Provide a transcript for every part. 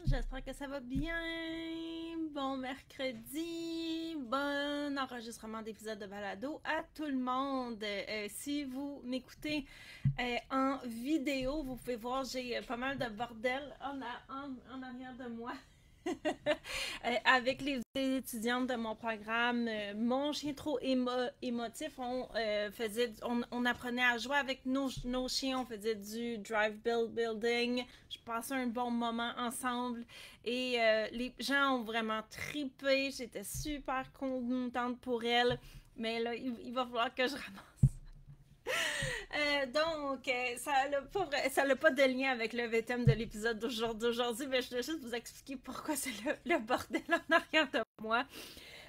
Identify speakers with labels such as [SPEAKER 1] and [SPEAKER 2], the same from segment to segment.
[SPEAKER 1] J'espère que ça va bien. Bon mercredi, bon enregistrement d'épisode de balado à tout le monde. Si vous m'écoutez en vidéo, vous pouvez voir j'ai pas mal de bordel en arrière de moi. Avec les étudiantes de mon programme, mon chien trop émotif, on apprenait à jouer avec nos chiens, on faisait du drive building. Je passais un bon moment ensemble et les gens ont vraiment tripé. J'étais super contente pour elles, mais là, il va falloir que je ramasse. Ça n'a pas de lien avec le thème de l'épisode d'aujourd'hui, mais je voulais juste vous expliquer pourquoi c'est le bordel en arrière de moi.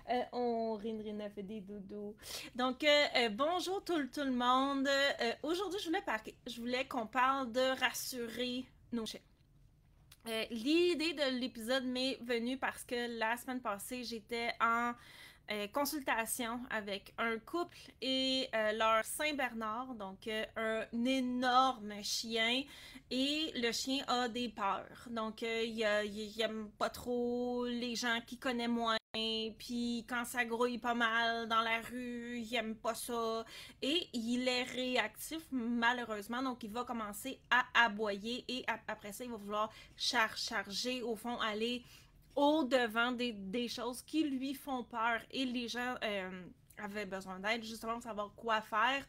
[SPEAKER 1] Rin a fait des doudous. Donc, bonjour tout le monde. Aujourd'hui, je voulais qu'on parle de rassurer nos chiens. L'idée de l'épisode m'est venue parce que la semaine passée, j'étais en consultation avec un couple et leur Saint-Bernard, donc un énorme chien, et le chien a des peurs. Donc, il aime pas trop les gens qu'il connaît moins. Puis quand ça grouille pas mal dans la rue, il aime pas ça. Et il est réactif, malheureusement. Donc, il va commencer à aboyer. Et après ça, il va vouloir charger, au fond, aller au-devant des choses qui lui font peur. Et les gens avaient besoin d'aide, justement, pour savoir quoi faire.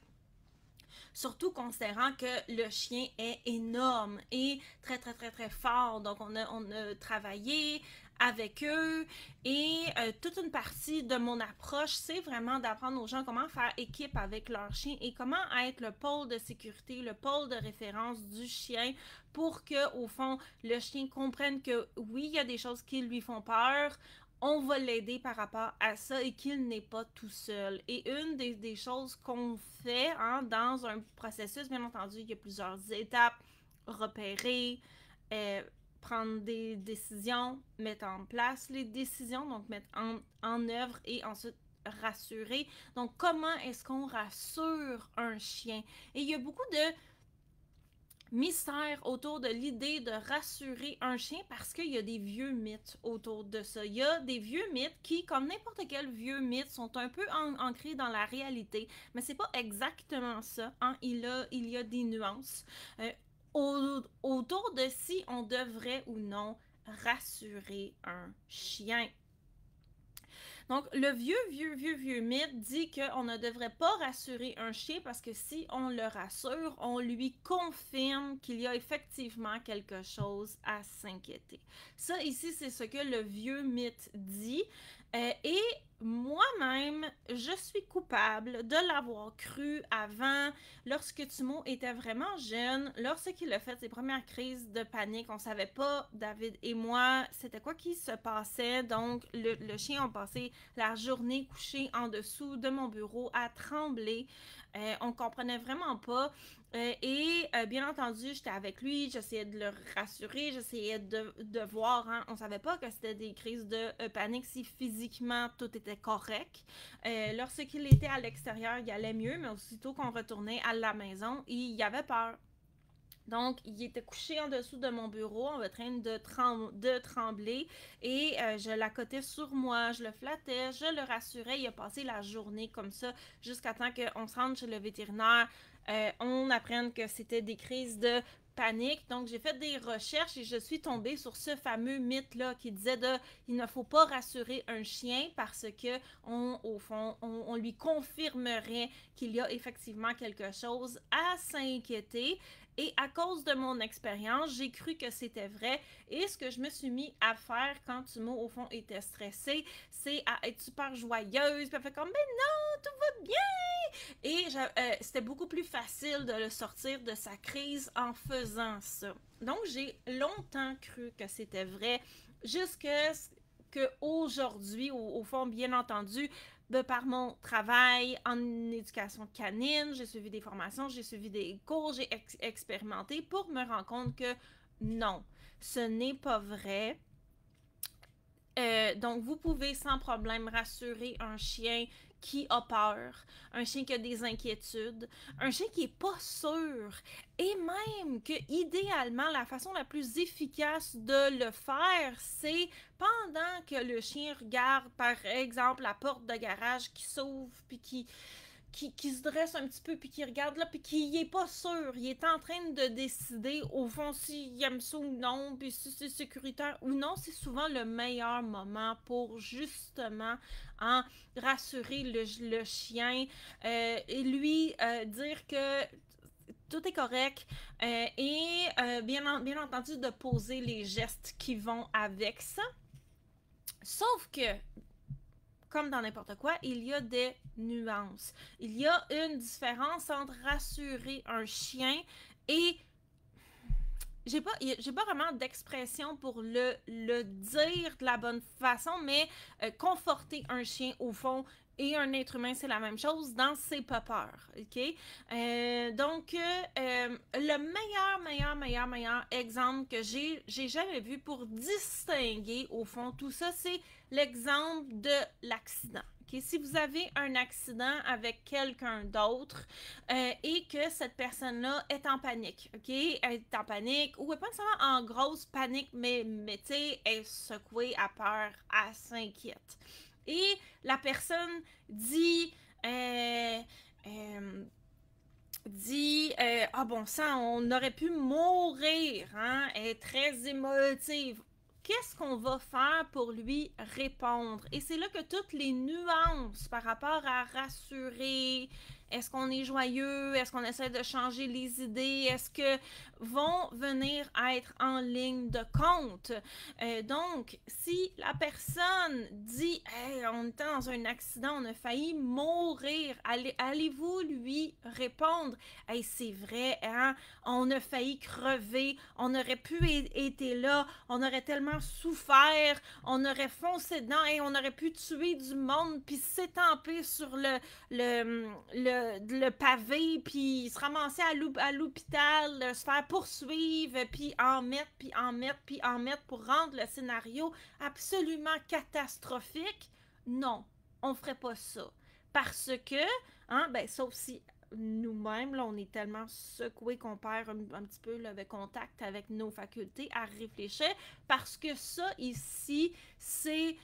[SPEAKER 1] Surtout considérant que le chien est énorme et très, très, très, très fort. Donc, on a travaillé avec eux et toute une partie de mon approche, c'est vraiment d'apprendre aux gens comment faire équipe avec leur chien et comment être le pôle de sécurité, le pôle de référence du chien pour que, au fond, le chien comprenne que oui, il y a des choses qui lui font peur, on va l'aider par rapport à ça et qu'il n'est pas tout seul. Et une des choses qu'on fait dans un processus, bien entendu, il y a plusieurs étapes, repérer, prendre des décisions, mettre en place les décisions, donc mettre en œuvre et ensuite rassurer. Donc, comment est-ce qu'on rassure un chien? Et il y a beaucoup de mystère autour de l'idée de rassurer un chien parce qu'il y a des vieux mythes autour de ça. Il y a des vieux mythes qui, comme n'importe quel vieux mythe, sont un peu ancrés dans la réalité, mais c'est pas exactement ça. Il y a des nuances autour de si on devrait ou non rassurer un chien. Donc, le vieux mythe dit qu'on ne devrait pas rassurer un chien parce que si on le rassure, on lui confirme qu'il y a effectivement quelque chose à s'inquiéter. Ça, ici, c'est ce que le vieux mythe dit. Et moi-même, je suis coupable de l'avoir cru avant, lorsque Timo était vraiment jeune, lorsqu'il a fait ses premières crises de panique. On savait pas, David et moi, c'était quoi qui se passait. Donc, le chien a passé la journée couché en dessous de mon bureau à trembler. On comprenait vraiment pas. Bien entendu, j'étais avec lui, j'essayais de le rassurer, j'essayais de voir. On savait pas que c'était des crises de panique si physiquement tout était correct. Lorsqu'il était à l'extérieur, il allait mieux, mais aussitôt qu'on retournait à la maison, il avait peur. Donc, il était couché en dessous de mon bureau en train de trembler et je l'accotais sur moi, je le flattais, je le rassurais. Il a passé la journée comme ça jusqu'à temps qu'on se rende chez le vétérinaire, on apprenne que c'était des crises de panique. Donc, j'ai fait des recherches et je suis tombée sur ce fameux mythe-là qui disait il ne faut pas rassurer un chien parce que, au fond, on lui confirmerait qu'il y a effectivement quelque chose à s'inquiéter. Et à cause de mon expérience, j'ai cru que c'était vrai. Et ce que je me suis mis à faire quand Timo, au fond, était stressé, c'est à être super joyeuse. Puis elle fait comme, mais non, tout va bien! Et c'était beaucoup plus facile de le sortir de sa crise en faisant ça. Donc, j'ai longtemps cru que c'était vrai, jusqu'à qu'aujourd'hui, au fond, bien entendu, de par mon travail en éducation canine, j'ai suivi des formations, j'ai suivi des cours, j'ai expérimenté pour me rendre compte que non, ce n'est pas vrai. Donc, vous pouvez sans problème rassurer un chien qui a peur, un chien qui a des inquiétudes, un chien qui est pas sûr, et même que idéalement la façon la plus efficace de le faire, c'est pendant que le chien regarde par exemple la porte de garage qui s'ouvre puis qui se dresse un petit peu, puis qui regarde là, puis qui est pas sûr. Il est en train de décider, au fond, s'il aime ça ou non, puis si c'est sécuritaire ou non. C'est souvent le meilleur moment pour justement rassurer le chien et lui dire que tout est correct et bien entendu de poser les gestes qui vont avec ça. Sauf que comme dans n'importe quoi, il y a des nuances. Il y a une différence entre rassurer un chien et j'ai pas vraiment d'expression pour le dire de la bonne façon, mais conforter un chien au fond et un être humain, c'est la même chose dans ses pas peur, ok? Donc, le meilleur exemple que j'ai jamais vu pour distinguer, au fond, tout ça, c'est l'exemple de l'accident. Okay? Si vous avez un accident avec quelqu'un d'autre et que cette personne-là est en panique, ok? Elle est en panique, ou pas nécessairement en grosse panique, mais tu sais, elle est secouée, à peur, elle s'inquiète. Et la personne dit ah bon sang, on aurait pu mourir, hein? Elle est très émotive. Qu'est-ce qu'on va faire pour lui répondre? Et c'est là que toutes les nuances par rapport à rassurer, est-ce qu'on est joyeux, est-ce qu'on essaie de changer les idées, est-ce que vont venir à être en ligne de compte. Donc, si la personne dit hey, on était dans un accident, on a failli mourir, allez-vous lui répondre hey, c'est vrai, hein? On a failli crever, on aurait pu être là, on aurait tellement souffert, on aurait foncé dedans et on aurait pu tuer du monde puis s'étamper sur le pavé puis se ramasser à l'hôpital, se faire poursuivre puis en mettre pour rendre le scénario absolument catastrophique. Non, on ferait pas ça. Parce que, hein, ben, sauf si nous-mêmes, là, on est tellement secoués qu'on perd un petit peu le contact avec nos facultés à réfléchir, parce que ça, ici, c'est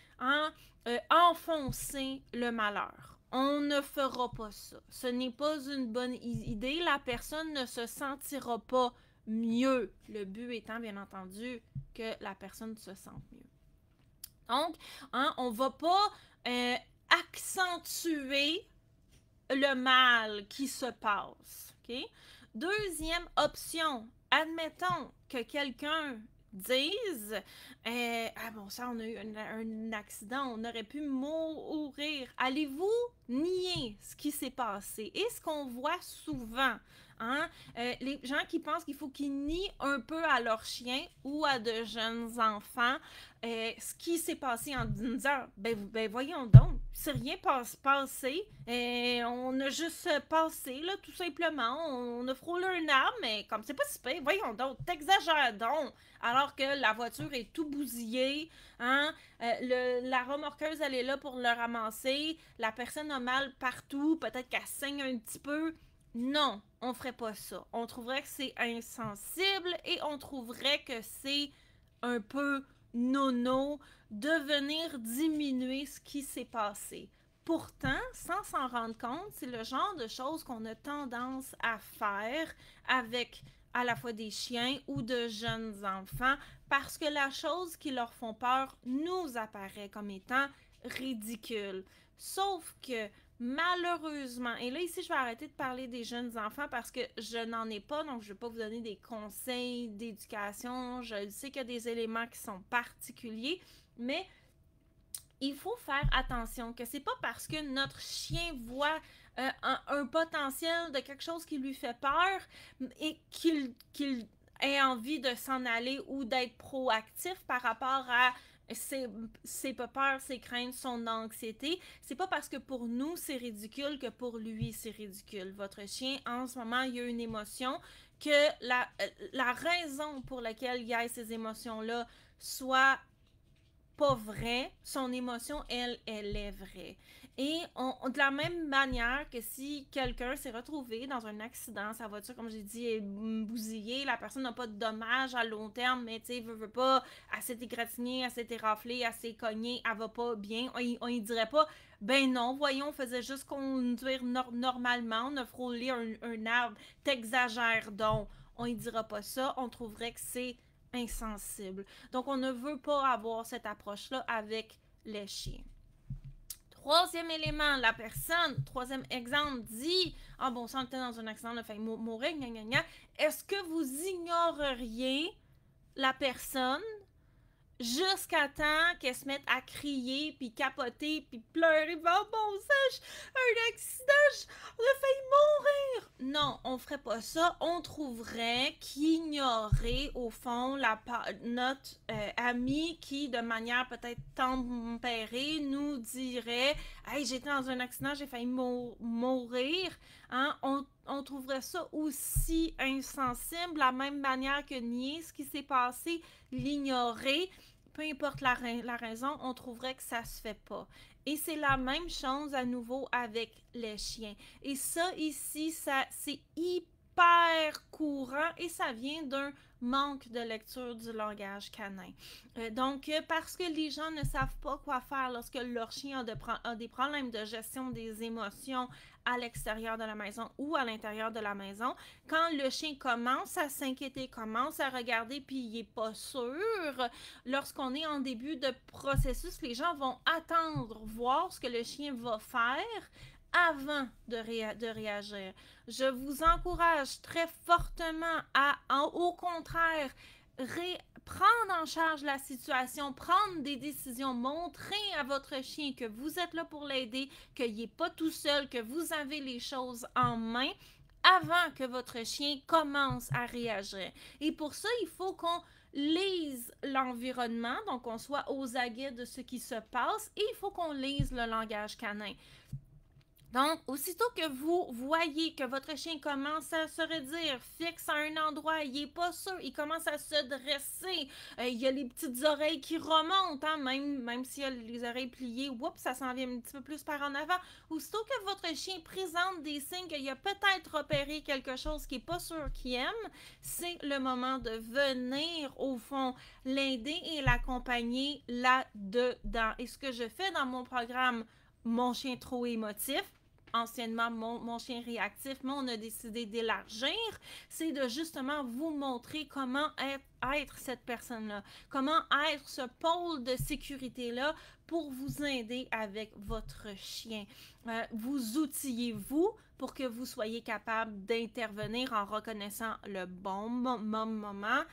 [SPEAKER 1] enfoncer le malheur. On ne fera pas ça. Ce n'est pas une bonne idée. La personne ne se sentira pas mieux. Le but étant, bien entendu, que la personne se sente mieux. Donc, hein, on ne va pas accentuer le mal qui se passe. Okay? Deuxième option, admettons que quelqu'un dise ah bon ça on a eu un accident, on aurait pu mourir. Allez-vous nier ce qui s'est passé? Et ce qu'on voit souvent, hein, les gens qui pensent qu'il faut qu'ils nient un peu à leurs chiens ou à de jeunes enfants ce qui s'est passé en disant ben voyons donc, c'est rien passé, on a juste passé là tout simplement, on a frôlé un arbre, mais comme c'est pas si pire, voyons donc, t'exagères donc, alors que la voiture est tout bousillée, hein, la remorqueuse elle est là pour le ramasser, la personne a mal partout, peut-être qu'elle saigne un petit peu. Non, on ferait pas ça. On trouverait que c'est insensible et on trouverait que c'est un peu nono de venir diminuer ce qui s'est passé. Pourtant, sans s'en rendre compte, c'est le genre de choses qu'on a tendance à faire avec à la fois des chiens ou de jeunes enfants parce que la chose qui leur font peur nous apparaît comme étant ridicule. Sauf que malheureusement, et là ici je vais arrêter de parler des jeunes enfants parce que je n'en ai pas, donc je ne vais pas vous donner des conseils d'éducation, je sais qu'il y a des éléments qui sont particuliers, mais il faut faire attention que c'est pas parce que notre chien voit un potentiel de quelque chose qui lui fait peur et qu'il ait envie de s'en aller ou d'être proactif par rapport à ses peurs, ses craintes, son anxiété. C'est pas parce que pour nous c'est ridicule que pour lui c'est ridicule. Votre chien, en ce moment, il y a une émotion que la raison pour laquelle il y a ces émotions-là soit pas vrai, son émotion, elle est vraie. Et de la même manière que si quelqu'un s'est retrouvé dans un accident, sa voiture, comme j'ai dit, est bousillée, la personne n'a pas de dommages à long terme, mais tu sais, veut pas, elle s'est égratignée, elle s'est éraflée, elle s'est cognée, elle va pas bien, on y dirait pas, ben non, voyons, on faisait juste conduire normalement, on a frôlé un arbre, t'exagères donc. On y dira pas ça, on trouverait que c'est insensible. Donc, on ne veut pas avoir cette approche-là avec les chiens. Troisième élément, la personne, troisième exemple, dit ah bon, ça, on était dans un accident, on a failli mourir, gna gna gna. Est-ce que vous ignoreriez la personne jusqu'à temps qu'elle se mette à crier, puis capoter, puis pleurer, oh bon sang, un accident, on a failli mourir. Non, on ferait pas ça. On trouverait qu'ignorer, au fond, notre ami qui, de manière peut-être tempérée, nous dirait « Hey, j'étais dans un accident, j'ai failli mourir. » Hein? On trouverait ça aussi insensible, de la même manière que nier ce qui s'est passé, l'ignorer, peu importe la raison, on trouverait que ça se fait pas. Et c'est la même chose à nouveau avec les chiens. Et ça ici, c'est hyper courant et ça vient d'un manque de lecture du langage canin. Donc, parce que les gens ne savent pas quoi faire lorsque leur chien a des problèmes de gestion des émotions à l'extérieur de la maison ou à l'intérieur de la maison, quand le chien commence à s'inquiéter, commence à regarder puis il n'est pas sûr, lorsqu'on est en début de processus, les gens vont attendre, voir ce que le chien va faire avant de réagir. Je vous encourage très fortement au contraire, prendre en charge la situation, prendre des décisions, montrer à votre chien que vous êtes là pour l'aider, qu'il n'est pas tout seul, que vous avez les choses en main avant que votre chien commence à réagir. Et pour ça, il faut qu'on lise l'environnement, donc qu'on soit aux aguets de ce qui se passe, et il faut qu'on lise le langage canin. Donc, aussitôt que vous voyez que votre chien commence à se redire, fixe à un endroit, il n'est pas sûr, il commence à se dresser, il y a les petites oreilles qui remontent, hein, même s'il y a les oreilles pliées, oups, ça s'en vient un petit peu plus par en avant. Aussitôt que votre chien présente des signes qu'il a peut-être repéré quelque chose qu'il n'est pas sûr qu'il aime, c'est le moment de venir, au fond, l'aider et l'accompagner là-dedans. Et ce que je fais dans mon programme Mon chien trop émotif, anciennement mon chien réactif, mais on a décidé d'élargir, c'est de justement vous montrer comment être cette personne-là, comment être ce pôle de sécurité-là pour vous aider avec votre chien. Vous outillez-vous pour que vous soyez capable d'intervenir en reconnaissant le bon moment,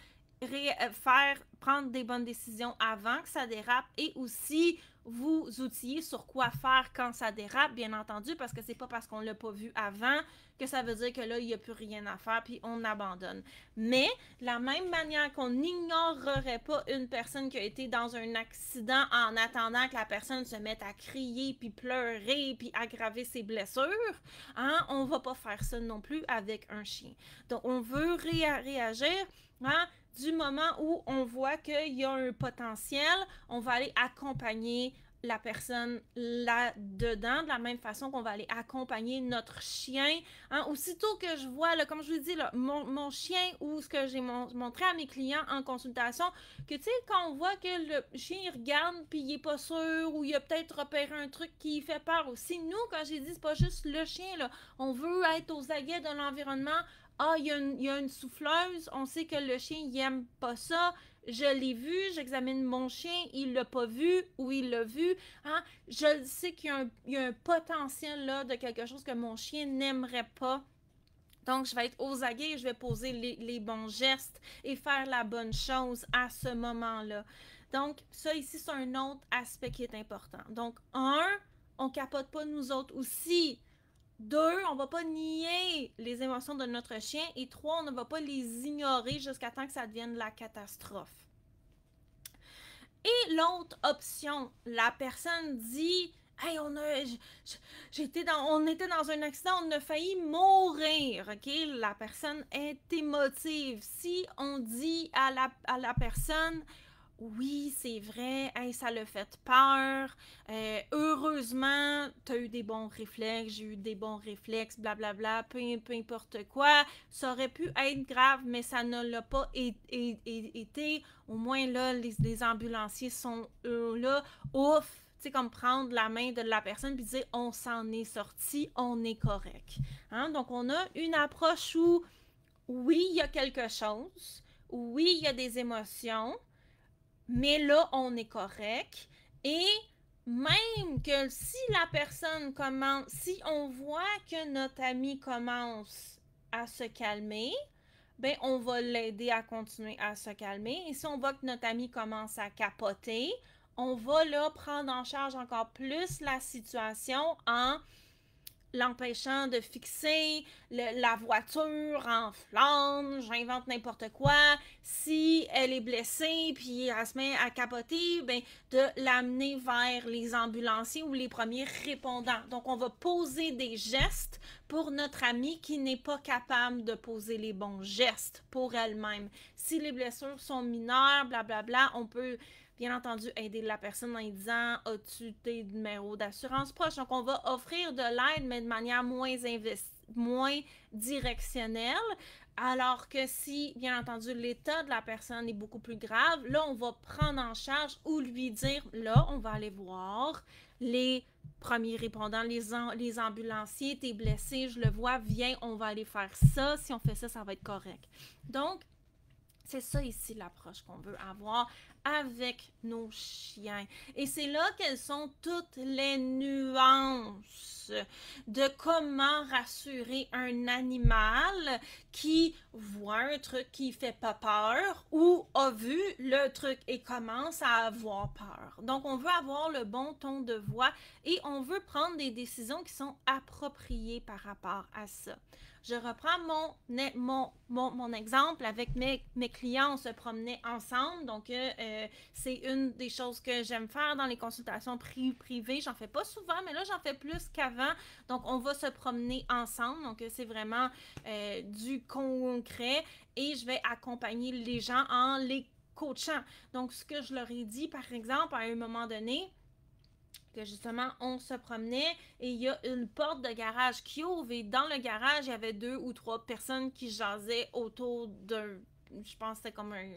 [SPEAKER 1] prendre des bonnes décisions avant que ça dérape et aussi vous outiller sur quoi faire quand ça dérape, bien entendu, parce que c'est pas parce qu'on l'a pas vu avant que ça veut dire que là, il n'y a plus rien à faire, puis on abandonne. Mais, la même manière qu'on n'ignorerait pas une personne qui a été dans un accident en attendant que la personne se mette à crier, puis pleurer, puis aggraver ses blessures, hein, on va pas faire ça non plus avec un chien. Donc, on veut réagir, hein, du moment où on voit qu'il y a un potentiel, on va aller accompagner la personne là-dedans, de la même façon qu'on va aller accompagner notre chien. Hein? Aussitôt que je vois, là, comme je vous dis, là, mon chien ou ce que j'ai montré à mes clients en consultation, que tu sais, quand on voit que le chien il regarde puis il est pas sûr ou il a peut-être repéré un truc qui fait peur aussi. Nous, quand j'ai dit, c'est pas juste le chien, là, on veut être aux aguets de l'environnement. Ah, il y a une souffleuse, on sait que le chien, il aime pas ça. Je l'ai vu, j'examine mon chien, il l'a pas vu ou il l'a vu. Hein? Je sais qu'il y a un potentiel là de quelque chose que mon chien n'aimerait pas. Donc, je vais être aux aguets et je vais poser les bons gestes et faire la bonne chose à ce moment-là. Donc, ça ici, c'est un autre aspect qui est important. Donc, on capote pas nous autres aussi. 2, on ne va pas nier les émotions de notre chien. Et 3, on ne va pas les ignorer jusqu'à temps que ça devienne la catastrophe. Et l'autre option, la personne dit « Hey, on était dans un accident, on a failli mourir. » OK? La personne est émotive. Si on dit à la personne oui, c'est vrai, hey, ça l'a fait peur. Heureusement, tu as eu des bons réflexes, j'ai eu des bons réflexes, blablabla, peu importe quoi. Ça aurait pu être grave, mais ça ne l'a pas été. Au moins, là, les ambulanciers sont là. Ouf! Tu sais, comme prendre la main de la personne puis dire on s'en est sorti, on est correct. Hein? Donc, on a une approche où, oui, il y a quelque chose, oui, il y a des émotions, mais là, on est correct. Et même que si la personne commence, si on voit que notre ami commence à se calmer, ben on va l'aider à continuer à se calmer. Et si on voit que notre ami commence à capoter, on va là prendre en charge encore plus la situation en l'empêchant de fixer la voiture en flammes, j'invente n'importe quoi. Si elle est blessée puis elle se met à capoter, ben de l'amener vers les ambulanciers ou les premiers répondants. Donc on va poser des gestes pour notre amie qui n'est pas capable de poser les bons gestes pour elle-même. Si les blessures sont mineures, blablabla, on peut bien entendu, aider la personne en lui disant as-tu tes numéros d'assurance proche? Donc, on va offrir de l'aide, mais de manière moins directionnelle. Alors que si, bien entendu, l'état de la personne est beaucoup plus grave, là, on va prendre en charge ou lui dire là, on va aller voir les premiers répondants, les ambulanciers, t'es blessé, je le vois, viens, on va aller faire ça. Si on fait ça, ça va être correct. Donc, c'est ça ici l'approche qu'on veut avoir avec nos chiens. Et c'est là qu'elles sont toutes les nuances de comment rassurer un animal qui voit un truc qui fait pas peur ou a vu le truc et commence à avoir peur. Donc on veut avoir le bon ton de voix et on veut prendre des décisions qui sont appropriées par rapport à ça. Je reprends mon exemple avec mes clients, on se promenait ensemble, donc c'est une des choses que j'aime faire dans les consultations privées. J'en fais pas souvent, mais là j'en fais plus qu'avant, donc on va se promener ensemble, donc c'est vraiment du concret et je vais accompagner les gens en les coachant. Donc ce que je leur ai dit par exemple à un moment donné, que justement on se promenait et il y a une porte de garage qui ouvre et dans le garage il y avait 2 ou 3 personnes qui jasaient autour d'un, je pense que c'était comme un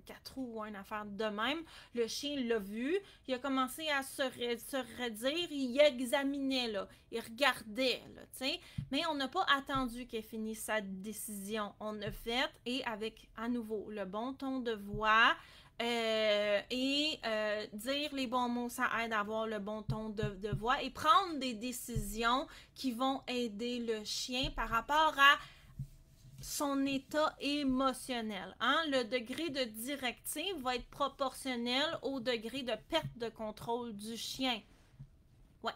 [SPEAKER 1] 4 roues ou une affaire de même. Le chien l'a vu, il a commencé à se redire, il examinait là, il regardait là, tu sais, mais on n'a pas attendu qu'elle finisse sa décision, on a fait et avec à nouveau le bon ton de voix, dire les bons mots, ça aide à avoir le bon ton de voix et prendre des décisions qui vont aider le chien par rapport à son état émotionnel. Hein? Le degré de directive va être proportionnel au degré de perte de contrôle du chien. Ouais.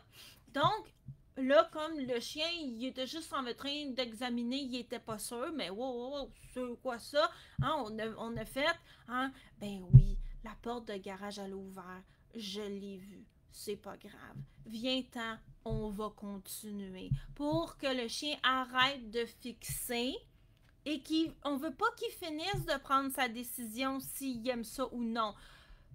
[SPEAKER 1] Donc, là, comme le chien, il était juste en train d'examiner, il était pas sûr, mais wow, c'est quoi ça? Hein, on a fait, hein, ben oui, la porte de garage elle a ouvert, je l'ai vu, c'est pas grave. Viens-t'en, on va continuer. Pour que le chien arrête de fixer et qu'on veut pas qu'il finisse de prendre sa décision s'il aime ça ou non.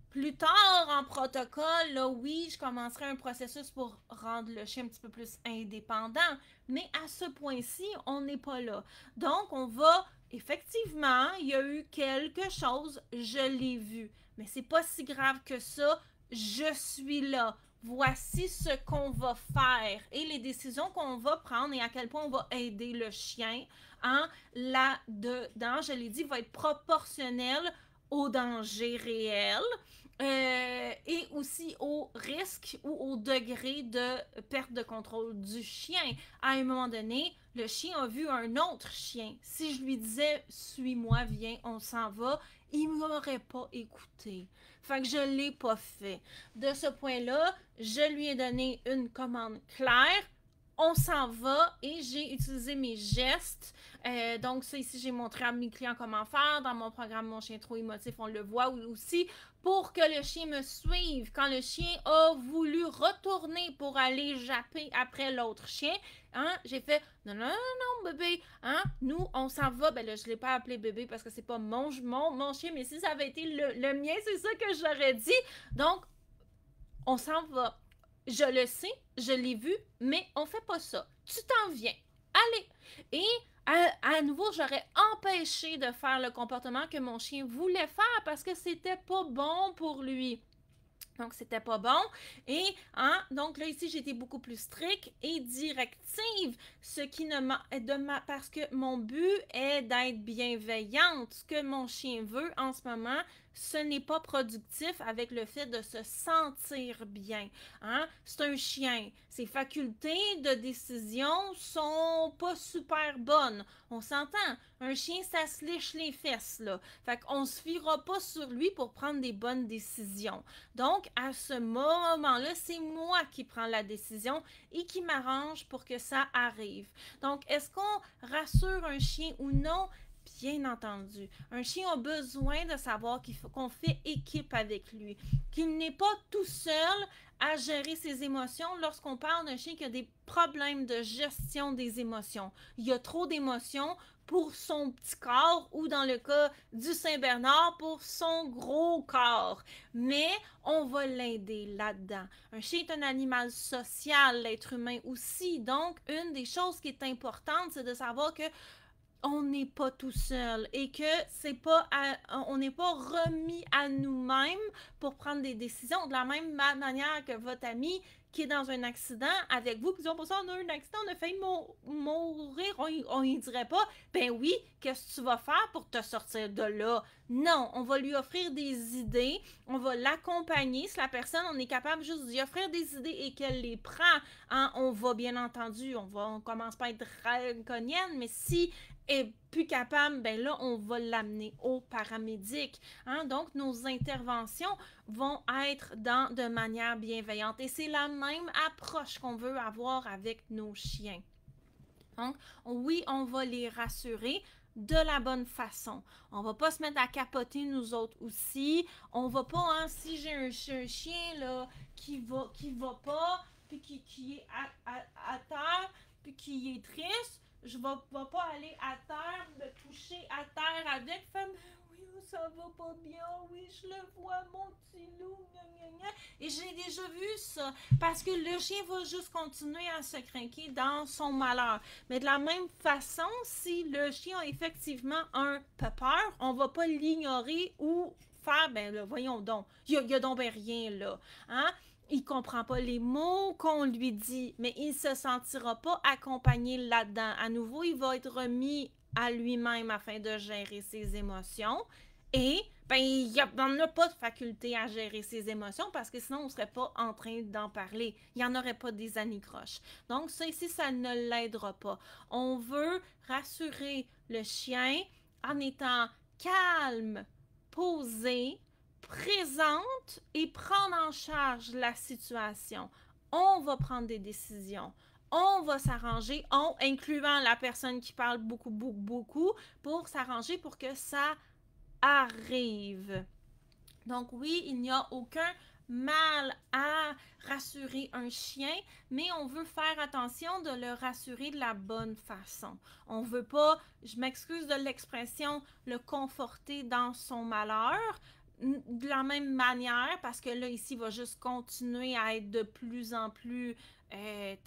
[SPEAKER 1] Plus tard, en protocole, là, oui, je commencerai un processus pour rendre le chien un petit peu plus indépendant, mais à ce point-ci, on n'est pas là. Donc, on va, effectivement, il y a eu quelque chose, je l'ai vu, mais c'est pas si grave que ça, je suis là. Voici ce qu'on va faire et les décisions qu'on va prendre et à quel point on va aider le chien. Hein, là-dedans, je l'ai dit, va être proportionnel au danger réel. Et aussi au risque ou au degré de perte de contrôle du chien. À un moment donné, le chien a vu un autre chien. Si je lui disais « suis-moi, viens, on s'en va », il ne m'aurait pas écouté. Fait que je ne l'ai pas fait. De ce point-là, je lui ai donné une commande claire. on s'en va et j'ai utilisé mes gestes. Donc, ça ici, j'ai montré à mes clients comment faire. Dans mon programme Mon chien trop émotif, on le voit aussi pour que le chien me suive. Quand le chien a voulu retourner pour aller japper après l'autre chien, hein, j'ai fait non, non, non, non, bébé, hein, nous, on s'en va. Ben là, je ne l'ai pas appelé bébé parce que c'est pas mon chien, mais si ça avait été le mien, c'est ça que j'aurais dit. Donc, on s'en va. Je le sais, je l'ai vu, mais on fait pas ça. Tu t'en viens. Allez. Et à nouveau, j'aurais empêché de faire le comportement que mon chien voulait faire parce que c'était pas bon pour lui. Donc, c'était pas bon. Et, hein, donc là, ici, j'ai été beaucoup plus stricte et directive, ce qui ne m'a... parce que mon but est d'être bienveillante. Ce que mon chien veut en ce moment, ce n'est pas productif avec le fait de se sentir bien. Hein? C'est un chien. Ses facultés de décision sont pas super bonnes. On s'entend. Un chien, ça se liche les fesses, là. Fait qu'on se fiera pas sur lui pour prendre des bonnes décisions. Donc, à ce moment-là, c'est moi qui prends la décision et qui m'arrange pour que ça arrive. Donc, est-ce qu'on rassure un chien ou non? Bien entendu. Un chien a besoin de savoir qu'on fait équipe avec lui, qu'il n'est pas tout seul à gérer ses émotions lorsqu'on parle d'un chien qui a des problèmes de gestion des émotions. Il y a trop d'émotions pour son petit corps ou dans le cas du Saint-Bernard pour son gros corps. Mais on va l'aider là-dedans. Un chien est un animal social, l'être humain aussi. Donc, une des choses qui est importante, c'est de savoir que on n'est pas tout seul et que on n'est pas remis à nous-mêmes pour prendre des décisions de la même manière que votre ami qui est dans un accident avec vous, puis pour ça, on a eu un accident, on a failli mourir, on y dirait pas, ben oui, qu'est-ce que tu vas faire pour te sortir de là? Non, on va lui offrir des idées, on va l'accompagner, si la personne, on est capable juste d'y offrir des idées et qu'elle les prend, hein, on va bien entendu, on commence pas à être draconienne, mais si est plus capable, ben là, on va l'amener au paramédic. Hein? Donc, nos interventions vont être de manière bienveillante. Et c'est la même approche qu'on veut avoir avec nos chiens. Donc, oui, on va les rassurer de la bonne façon. On va pas se mettre à capoter nous autres aussi. On va pas, hein, si j'ai un chien là, qui va pas, puis qui est à terre, puis qui est triste, je vais pas aller à terre, me toucher à terre avec, femme, oui, ça va pas bien, oui, je le vois, mon petit loup, gna, gna, gna. Et j'ai déjà vu ça, parce que le chien va juste continuer à se craquer dans son malheur. Mais de la même façon, si le chien a effectivement un peu peur, on va pas l'ignorer ou faire, ben là, voyons donc, il y a donc ben rien là, hein? Il comprend pas les mots qu'on lui dit, mais il se sentira pas accompagné là-dedans. À nouveau, il va être remis à lui-même afin de gérer ses émotions. Et ben, il n'en a pas de faculté à gérer ses émotions parce que sinon, on ne serait pas en train d'en parler. Il n'y en aurait pas des anicroches. Donc, ça ici, ça ne l'aidera pas. On veut rassurer le chien en étant calme, posé, présente et prendre en charge la situation. On va prendre des décisions. On va s'arranger, incluant la personne qui parle beaucoup, pour s'arranger pour que ça arrive. Donc oui, il n'y a aucun mal à rassurer un chien, mais on veut faire attention de le rassurer de la bonne façon. On ne veut pas, je m'excuse de l'expression, le conforter dans son malheur de la même manière, parce que là, ici, il va juste continuer à être de plus en plus de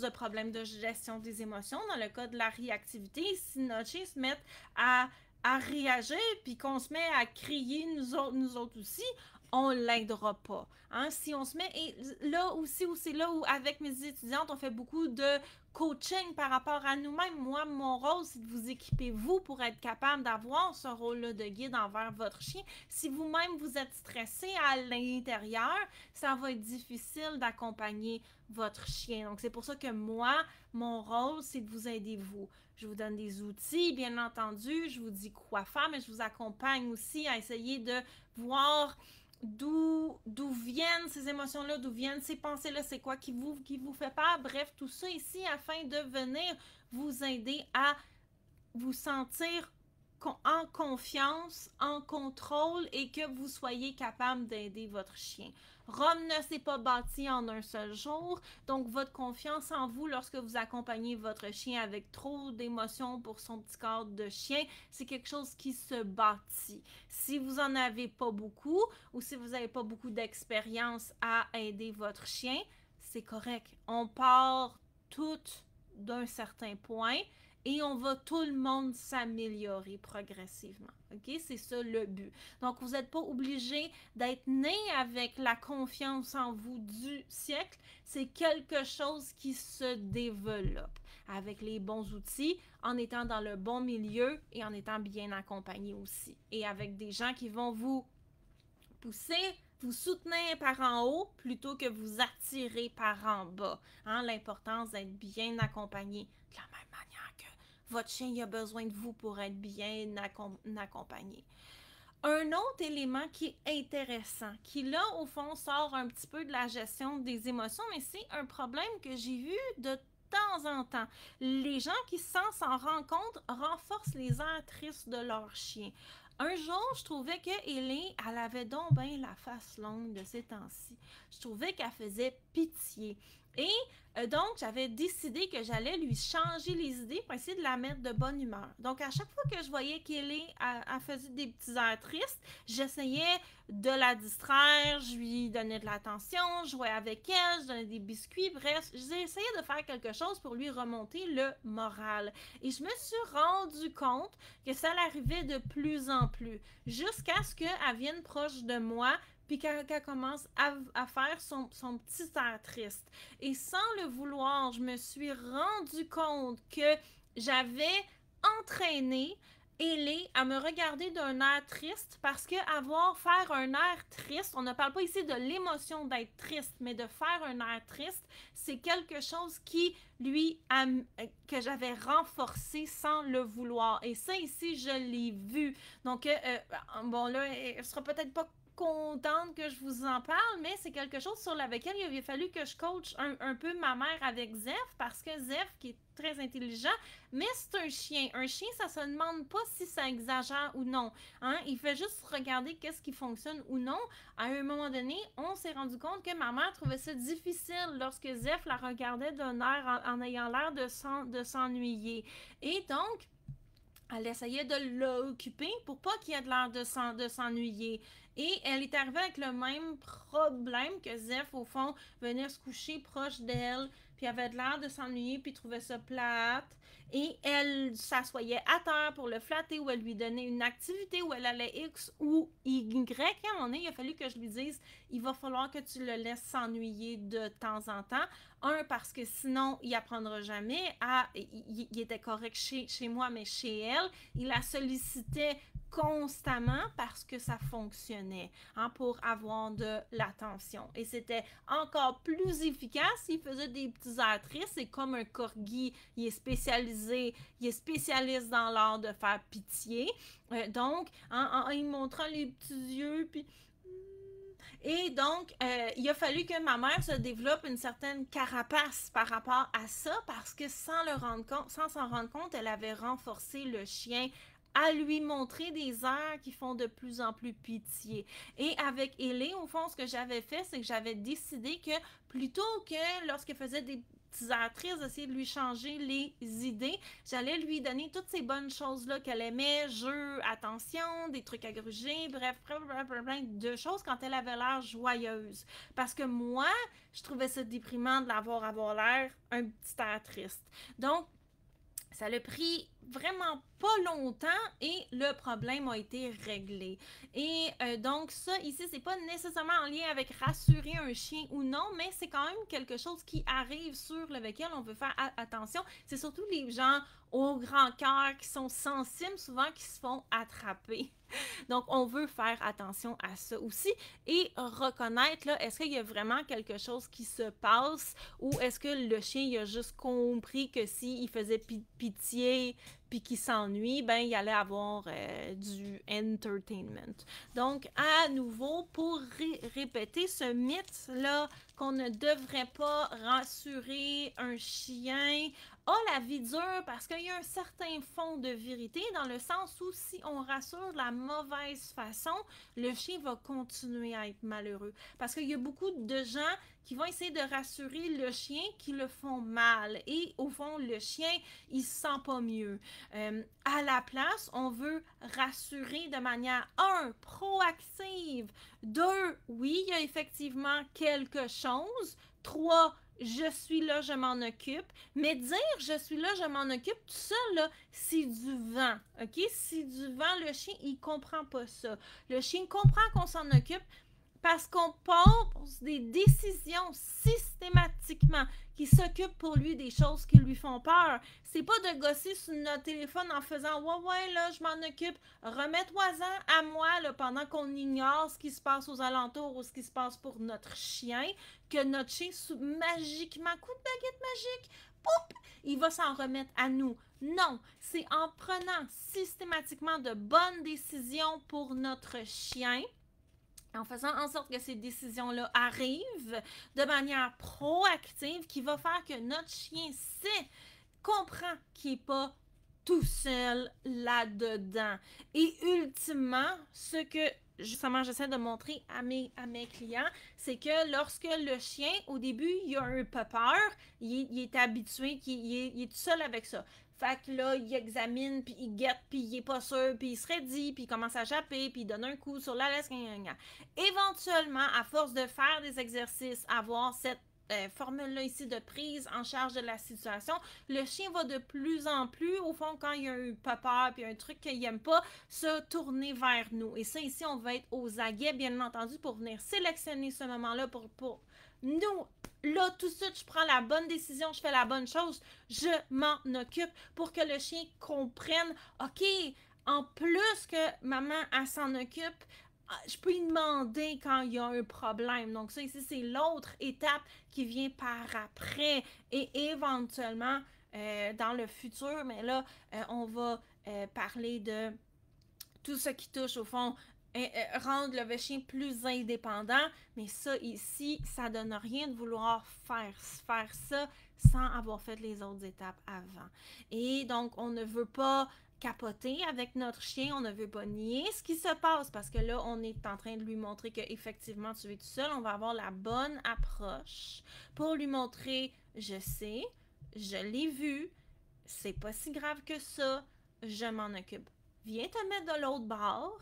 [SPEAKER 1] problèmes de gestion des émotions. Dans le cas de la réactivité, si notre chien se met à réagir, puis qu'on se met à crier nous autres aussi, on l'aidera pas. Hein? Si on se met, et là aussi, c'est là où avec mes étudiantes, on fait beaucoup de coaching par rapport à nous-mêmes. Moi, mon rôle, c'est de vous équiper, vous, pour être capable d'avoir ce rôle-là de guide envers votre chien. Si vous-même, vous êtes stressé à l'intérieur, ça va être difficile d'accompagner votre chien. Donc, c'est pour ça que moi, mon rôle, c'est de vous aider, vous. Je vous donne des outils, bien entendu, je vous dis quoi faire, mais je vous accompagne aussi à essayer de voir d'où viennent ces émotions-là, d'où viennent ces pensées-là, c'est quoi qui vous fait peur. Bref, tout ça ici afin de venir vous aider à vous sentir en confiance, en contrôle et que vous soyez capable d'aider votre chien. Rome ne s'est pas bâti en un seul jour, donc votre confiance en vous lorsque vous accompagnez votre chien avec trop d'émotions pour son petit corps de chien, c'est quelque chose qui se bâtit. Si vous en avez pas beaucoup ou si vous n'avez pas beaucoup d'expérience à aider votre chien, c'est correct. On part toutes d'un certain point et on va tout le monde s'améliorer progressivement. OK? C'est ça le but. Donc, vous n'êtes pas obligé d'être né avec la confiance en vous du siècle. C'est quelque chose qui se développe avec les bons outils, en étant dans le bon milieu et en étant bien accompagné aussi. Et avec des gens qui vont vous pousser, vous soutenir par en haut plutôt que vous attirer par en bas. Hein? L'importance d'être bien accompagné de la même manière que votre chien a besoin de vous pour être bien accompagné. Un autre élément qui est intéressant, qui là, au fond, sort un petit peu de la gestion des émotions, mais c'est un problème que j'ai vu de temps en temps. Les gens qui sans s'en rendent compte renforcent les airs tristes de leur chien. Un jour, je trouvais que Ellie, elle avait donc bien la face longue de ces temps-ci. Je trouvais qu'elle faisait pitié. Et donc, j'avais décidé que j'allais lui changer les idées pour essayer de la mettre de bonne humeur. Donc, à chaque fois que je voyais qu'Ellie elle faisait des petits airs tristes, j'essayais de la distraire, je lui donnais de l'attention, je jouais avec elle, je donnais des biscuits, bref, j'essayais de faire quelque chose pour lui remonter le moral. Et je me suis rendu compte que ça l'arrivait de plus en plus, jusqu'à ce qu'elle vienne proche de moi, puis qu'elle commence à faire son petit air triste. Et sans le vouloir, je me suis rendu compte que j'avais entraîné Ellie à me regarder d'un air triste parce que faire un air triste, on ne parle pas ici de l'émotion d'être triste, mais de faire un air triste, c'est quelque chose qui que j'avais renforcé sans le vouloir. Et ça ici, je l'ai vu. Donc, bon là, elle sera peut-être pas contente que je vous en parle, mais c'est quelque chose sur lequel il a fallu que je coach un peu ma mère avec Zeph, parce que Zeph, qui est très intelligent, mais c'est un chien. Un chien, ça se demande pas si ça exagère ou non. Hein? Il fait juste regarder qu'est-ce qui fonctionne ou non. À un moment donné, on s'est rendu compte que ma mère trouvait ça difficile lorsque Zeph la regardait d'un air en ayant l'air de s'ennuyer. Et donc, elle essayait de l'occuper pour pas qu'il y ait de l'air de s'ennuyer. Et elle est arrivée avec le même problème que Zeph, au fond, venir se coucher proche d'elle, puis avait de l'air de s'ennuyer, puis trouvait ça plate. Et elle s'assoyait à terre pour le flatter, ou elle lui donnait une activité où elle allait X ou Y. À un moment donné, il a fallu que je lui dise, il va falloir que tu le laisses s'ennuyer de temps en temps. Un, parce que sinon, il apprendra jamais. Il était correct chez moi, mais chez elle, il la sollicitait constamment parce que ça fonctionnait, hein, pour avoir de l'attention. Et c'était encore plus efficace s'il faisait des petits airs tristes. C'est comme un corgi, il est spécialiste dans l'art de faire pitié. Donc, en lui montrant les petits yeux, puis... Et donc, il a fallu que ma mère se développe une certaine carapace par rapport à ça, parce que sans s'en rendre compte, elle avait renforcé le chien à lui montrer des airs qui font de plus en plus pitié. Et avec Ellie, au fond, ce que j'avais fait, c'est que j'avais décidé que plutôt que lorsqu'elle faisait des petits airs tristes, d'essayer de lui changer les idées, j'allais lui donner toutes ces bonnes choses-là qu'elle aimait, jeux, attention, des trucs à gruger, bref, plein de choses quand elle avait l'air joyeuse. Parce que moi, je trouvais ça déprimant de avoir l'air un petit air triste. Donc, ça l'a pris vraiment pas longtemps et le problème a été réglé. Et donc ça, ici, c'est pas nécessairement en lien avec rassurer un chien ou non, mais c'est quand même quelque chose qui arrive sur lequel on veut faire attention. C'est surtout les gens au grand cœur qui sont sensibles, souvent qui se font attraper. Donc, on veut faire attention à ça aussi et reconnaître, là, est-ce qu'il y a vraiment quelque chose qui se passe ou est-ce que le chien il a juste compris que s'il faisait pitié, puis qui s'ennuie, ben il allait avoir du entertainment. Donc, à nouveau, pour répéter ce mythe-là qu'on ne devrait pas rassurer un chien a la vie dure parce qu'il y a un certain fond de vérité dans le sens où si on rassure de la mauvaise façon, le chien va continuer à être malheureux. Parce qu'il y a beaucoup de gens qui vont essayer de rassurer le chien qui le font mal. Et au fond, le chien, il se sent pas mieux. À la place, on veut rassurer de manière, proactive. 2, oui, il y a effectivement quelque chose. 3, je suis là, je m'en occupe. Mais dire je suis là, je m'en occupe, tout ça, là, c'est du vent. OK? C'est du vent. Le chien, il comprend pas ça. Le chien comprend qu'on s'en occupe parce qu'on pose des décisions systématiquement qui s'occupent pour lui des choses qui lui font peur. C'est pas de gosser sur notre téléphone en faisant ouais, là, je m'en occupe. Remets-toi-en à moi là, pendant qu'on ignore ce qui se passe aux alentours ou ce qui se passe pour notre chien, que notre chien, magiquement, coup de baguette magique, poup, il va s'en remettre à nous. Non, c'est en prenant systématiquement de bonnes décisions pour notre chien, en faisant en sorte que ces décisions-là arrivent de manière proactive, qui va faire que notre chien comprend qu'il n'est pas tout seul là-dedans. Et ultimement, ce que justement j'essaie de montrer à mes clients, c'est que lorsque le chien, au début, il a un peu peur, il est habitué, il est tout seul avec ça. Fait que là, il examine, puis il guette, puis il est pas sûr, puis il se raidit, puis il commence à japper, puis il donne un coup sur la laisse. Éventuellement, à force de faire des exercices, avoir cette formule-là ici de prise en charge de la situation, le chien va de plus en plus, au fond, quand il y a eu peur puis un truc qu'il n'aime pas, se tourner vers nous. Et ça, ici, on va être aux aguets, bien entendu, pour venir sélectionner ce moment-là pour nous. Là, tout de suite, je prends la bonne décision, je fais la bonne chose, je m'en occupe pour que le chien comprenne, OK, en plus que maman, elle s'en occupe, je peux lui demander quand il y a un problème. Donc ça ici, c'est l'autre étape qui vient par après. Et éventuellement, dans le futur, mais là, on va parler de tout ce qui touche au fond rendre le chien plus indépendant, mais ça ici, ça donne rien de vouloir faire ça sans avoir fait les autres étapes avant. Et donc, on ne veut pas capoter avec notre chien, on ne veut pas nier ce qui se passe parce que là, on est en train de lui montrer qu'effectivement, tu es tout seul. On va avoir la bonne approche pour lui montrer, je sais, je l'ai vu, c'est pas si grave que ça, je m'en occupe. Viens te mettre de l'autre bord,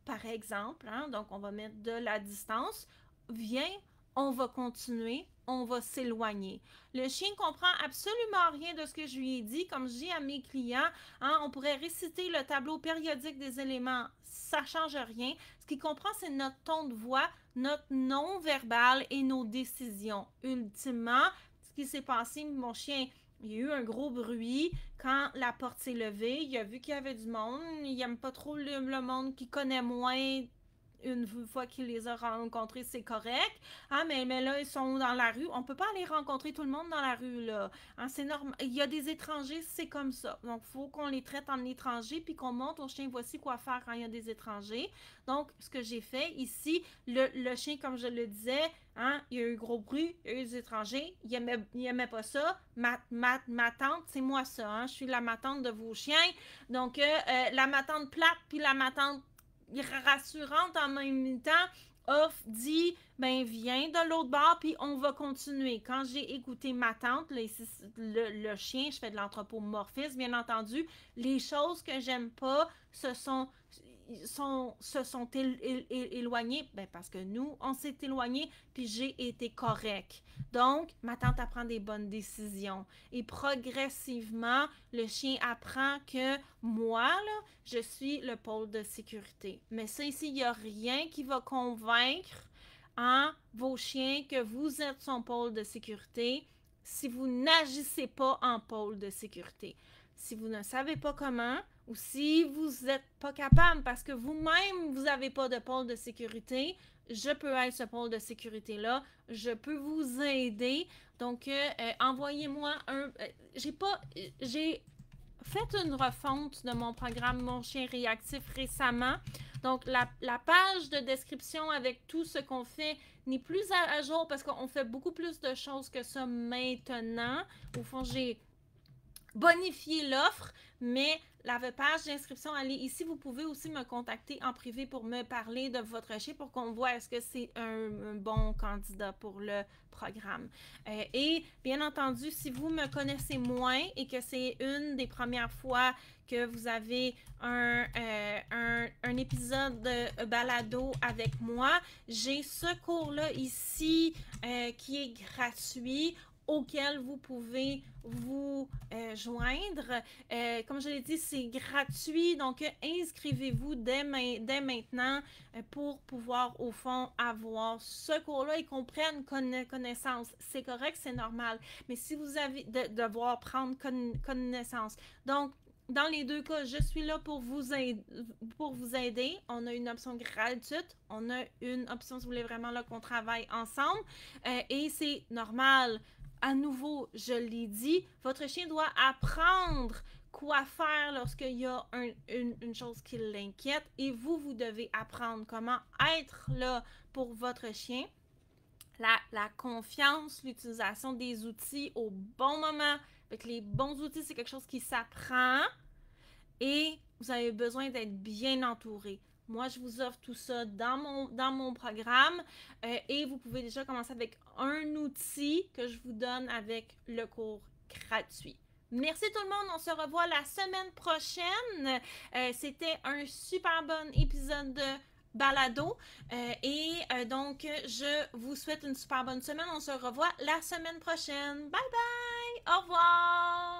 [SPEAKER 1] par exemple, hein, donc on va mettre de la distance. Viens, on va continuer, on va s'éloigner. Le chien comprend absolument rien de ce que je lui ai dit. Comme je dis à mes clients, hein, on pourrait réciter le tableau périodique des éléments, ça ne change rien. Ce qu'il comprend, c'est notre ton de voix, notre non-verbal et nos décisions. Ultimement, ce qui s'est passé, mon chien, il y a eu un gros bruit quand la porte s'est levée. Il a vu qu'il y avait du monde. Il n'aime pas trop le monde qu'il connaît moins. Une fois qu'il les a rencontrés, c'est correct. Ah, mais là, ils sont dans la rue. On peut pas aller rencontrer tout le monde dans la rue, là. Hein, c'est normal. Il y a des étrangers, c'est comme ça. Donc, il faut qu'on les traite en étrangers puis qu'on montre au chien, voici quoi faire quand il y a des étrangers. Donc, ce que j'ai fait ici, le chien, comme je le disais, hein, il y a eu gros bruit, il y a eu des étrangers, il aimait pas ça. Ma tante, c'est moi ça, hein, je suis la matante de vos chiens. Donc, la matante plate puis la matante rassurante en même temps, off dit, ben viens de l'autre bord, puis on va continuer. Quand j'ai écouté ma tante, là, ici, le chien, je fais de l'anthropomorphisme, bien entendu, les choses que j'aime pas, se sont éloignés, ben parce que nous, on s'est éloignés, puis j'ai été correct. Donc, ma tante apprend des bonnes décisions. Et progressivement, le chien apprend que moi, là, je suis le pôle de sécurité. Mais ça, ici, il n'y a rien qui va convaincre vos chiens que vous êtes son pôle de sécurité si vous n'agissez pas en pôle de sécurité. Si vous ne savez pas comment, ou si vous n'êtes pas capable parce que vous-même, vous n'avez pas de pôle de sécurité, je peux être ce pôle de sécurité-là, je peux vous aider. Donc, envoyez-moi j'ai fait une refonte de mon programme Mon chien réactif récemment. Donc, la page de description avec tout ce qu'on fait n'est plus à jour parce qu'on fait beaucoup plus de choses que ça maintenant. Au fond, j'ai bonifié l'offre, mais la page d'inscription, elle est ici. Vous pouvez aussi me contacter en privé pour me parler de votre chien pour qu'on voit est-ce que c'est un bon candidat pour le programme. Et bien entendu, si vous me connaissez moins et que c'est une des premières fois que vous avez un épisode de balado avec moi, j'ai ce cours-là ici qui est gratuit, auquel vous pouvez vous joindre. Comme je l'ai dit, c'est gratuit, donc inscrivez-vous dès maintenant pour pouvoir, au fond, avoir ce cours-là et qu'on prenne connaissance. C'est correct, c'est normal, mais si vous avez devoir prendre connaissance. Donc, dans les deux cas, je suis là pour vous aider. On a une option gratuite. On a une option, si vous voulez vraiment là qu'on travaille ensemble. Et c'est normal. À nouveau, je l'ai dit, votre chien doit apprendre quoi faire lorsqu'il y a une chose qui l'inquiète et vous devez apprendre comment être là pour votre chien. La confiance, l'utilisation des outils au bon moment, avec les bons outils, c'est quelque chose qui s'apprend et vous avez besoin d'être bien entouré. Moi, je vous offre tout ça dans mon programme et vous pouvez déjà commencer avec un outil que je vous donne avec le cours gratuit. Merci tout le monde, on se revoit la semaine prochaine. C'était un super bon épisode de balado donc je vous souhaite une super bonne semaine. On se revoit la semaine prochaine. Bye bye! Au revoir!